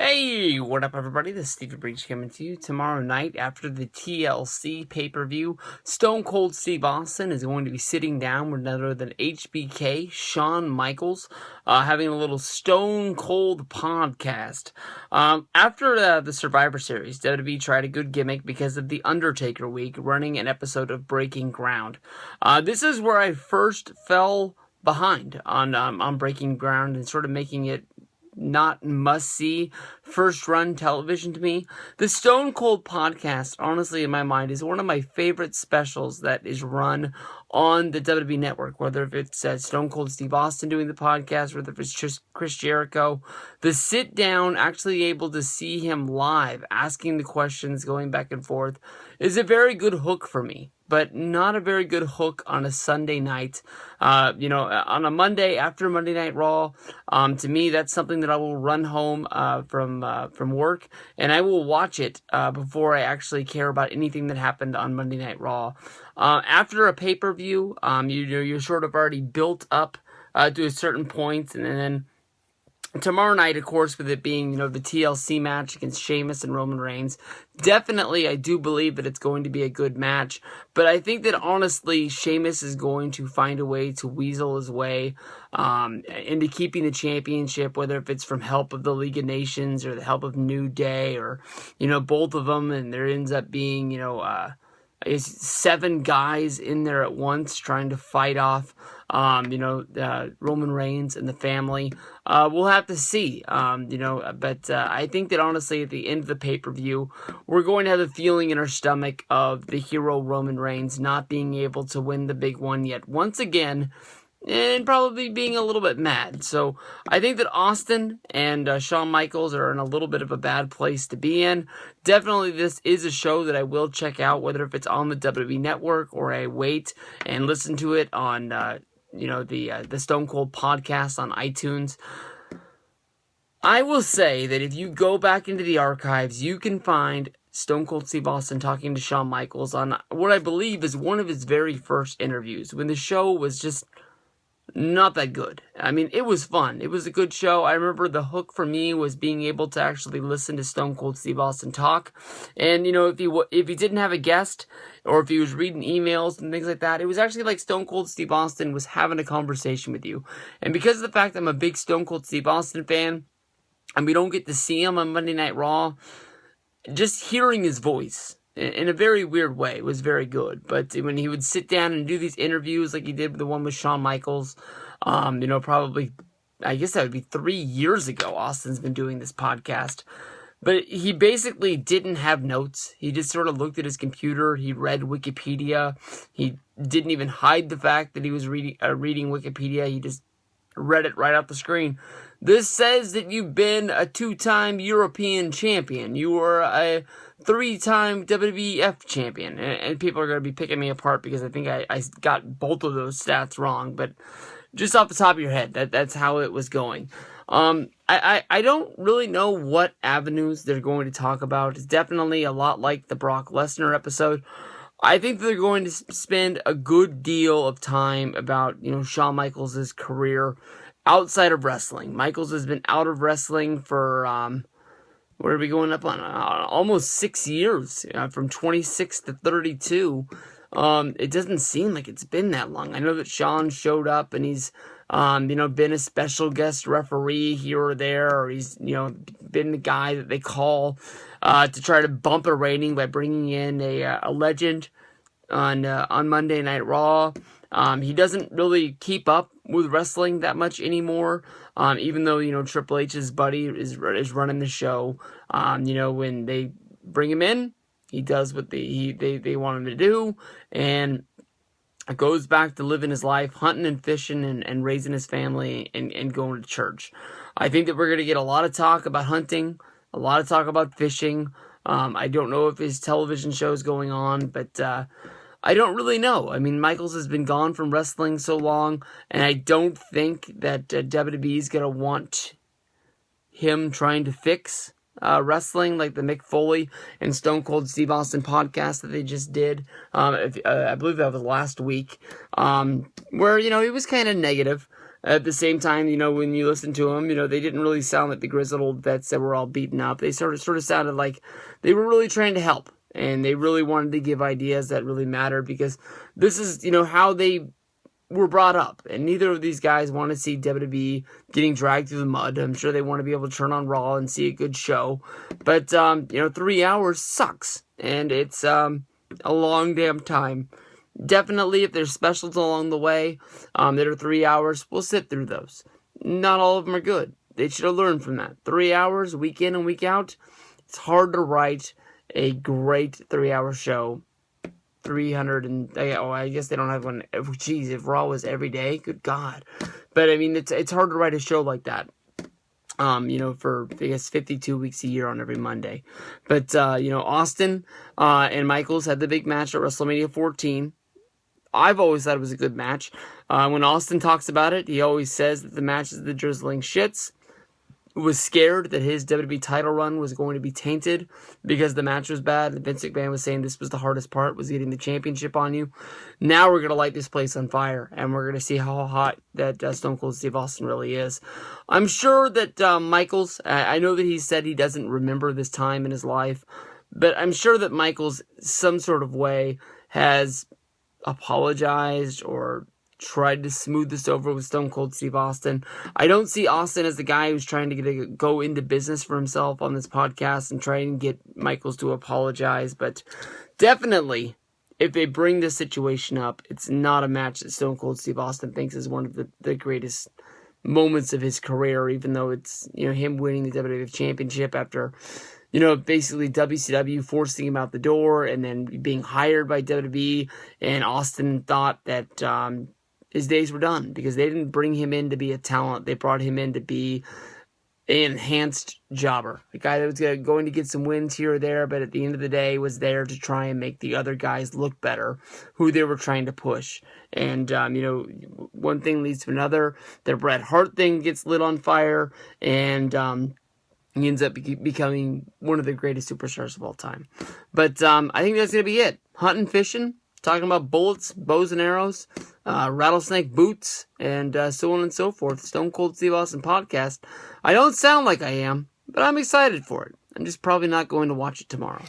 Hey, what up everybody? This is Stephen Breach coming to you. Tomorrow night after the TLC pay-per-view, Stone Cold Steve Austin is going to be sitting down with none other than HBK, Shawn Michaels, having a little Stone Cold podcast. After the Survivor Series, WWE tried a good gimmick because of the Undertaker week, running an episode of Breaking Ground. This is where I first fell behind on Breaking Ground and sort of making it not must-see first-run television to me. The Stone Cold podcast, honestly, in my mind, is one of my favorite specials that is run on the WWE Network, whether if it's Stone Cold Steve Austin doing the podcast, whether if it's just Chris Jericho. The sit-down, actually able to see him live, asking the questions, going back and forth, is a very good hook for me. But not a very good hook on a Sunday night. On a Monday after Monday Night Raw, to me, that's something that I will run home from work, and I will watch it before I actually care about anything that happened on Monday Night Raw. After a pay-per-view, you're sort of already built up to a certain point, and then tomorrow night, of course, with it being, the TLC match against Sheamus and Roman Reigns, definitely I do believe that it's going to be a good match, but I think that honestly, Sheamus is going to find a way to weasel his way into keeping the championship, whether if it's from help of the League of Nations or the help of New Day or, both of them, and there ends up being, 7 guys in there at once trying to fight off, Roman Reigns and the family. We'll have to see, but I think that honestly at the end of the pay-per-view, we're going to have a feeling in our stomach of the hero Roman Reigns not being able to win the big one yet once again, and probably being a little bit mad. So I think that Austin and Shawn Michaels are in a little bit of a bad place to be in. Definitely this is a show that I will check out, whether if it's on the WWE Network or I wait and listen to it on, the Stone Cold podcast on iTunes. I will say that if you go back into the archives, you can find Stone Cold Steve Austin talking to Shawn Michaels on what I believe is one of his very first interviews, when the show was just not that good. I mean, it was fun. It was a good show. I remember the hook for me was being able to actually listen to Stone Cold Steve Austin talk. And, if he didn't have a guest, or if he was reading emails and things like that, it was actually like Stone Cold Steve Austin was having a conversation with you. And because of the fact that I'm a big Stone Cold Steve Austin fan, and we don't get to see him on Monday Night Raw, just hearing his voice in a very weird way was very good. But when he would sit down and do these interviews like he did with the one with Shawn Michaels, probably, I guess that would be 3 years ago, Austin's been doing this podcast. But he basically didn't have notes. He just sort of looked at his computer. He read Wikipedia. He didn't even hide the fact that he was reading Wikipedia. He just read it right off the screen. This says that you've been a 2-time European champion. You were a 3-time WWF champion. And people are going to be picking me apart because I think I got both of those stats wrong. But just off the top of your head, that's how it was going. I don't really know what avenues they're going to talk about. It's definitely a lot like the Brock Lesnar episode. I think they're going to spend a good deal of time about, Shawn Michaels' career outside of wrestling. Michaels has been out of wrestling for, what are we going up on? Almost 6 years, from 26 to 32. It doesn't seem like it's been that long. I know that Shawn showed up and he's, been a special guest referee here or there, or he's, been the guy that they call, to try to bump a rating by bringing in a legend on Monday Night Raw. He doesn't really keep up with wrestling that much anymore, even though, Triple H's buddy is running the show. When they bring him in, he does what they want him to do, and goes back to living his life, hunting and fishing and raising his family and going to church. I think that we're going to get a lot of talk about hunting, a lot of talk about fishing. I don't know if his television show is going on, but I don't really know. I mean, Michaels has been gone from wrestling so long, and I don't think that WWE is going to want him trying to fix wrestling like the Mick Foley and Stone Cold Steve Austin podcast that they just did. I believe that was last week, where, he was kind of negative At the same time, when you listen to them, they didn't really sound like the grizzled old vets that were all beaten up. They sort of sounded like they were really trying to help, and they really wanted to give ideas that really mattered, because this is, how they were brought up, and neither of these guys want to see WWE getting dragged through the mud. I'm sure they want to be able to turn on Raw and see a good show, but 3 hours sucks, and it's a long damn time. Definitely, if there's specials along the way that are 3 hours, we'll sit through those. Not all of them are good. They should have learned from that. 3 hours, week in and week out, it's hard to write a great 3-hour show. 300 and I guess they don't have one. Geez, if Raw was every day, good God. But I mean, it's hard to write a show like that. For I guess 52 weeks a year on every Monday. But Austin and Michaels had the big match at WrestleMania 14. I've always thought it was a good match. When Austin talks about it, he always says that the match is the drizzling shits. Was scared that his WWE title run was going to be tainted because the match was bad. And Vince McMahon was saying this was the hardest part, was getting the championship on you. Now we're going to light this place on fire, and we're going to see how hot that Stone Cold Steve Austin really is. I'm sure that Michaels, I know that he said he doesn't remember this time in his life, but I'm sure that Michaels, some sort of way, has apologized or tried to smooth this over with Stone Cold Steve Austin. I don't see Austin as the guy who's trying to go into business for himself on this podcast and try and get Michaels to apologize, but definitely, if they bring this situation up, it's not a match that Stone Cold Steve Austin thinks is one of the greatest moments of his career, even though it's, him winning the WWE Championship after, basically WCW forcing him out the door and then being hired by WWE, and Austin thought that his days were done because they didn't bring him in to be a talent. They brought him in to be an enhanced jobber, a guy that was going to get some wins here or there, but at the end of the day was there to try and make the other guys look better, who they were trying to push. And, one thing leads to another. The Bret Hart thing gets lit on fire, and he ends up becoming one of the greatest superstars of all time. But I think that's going to be it. Hunting, fishing, talking about bullets, bows and arrows, rattlesnake boots, and so on and so forth. Stone Cold Steve Austin podcast. I don't sound like I am, but I'm excited for it. I'm just probably not going to watch it tomorrow.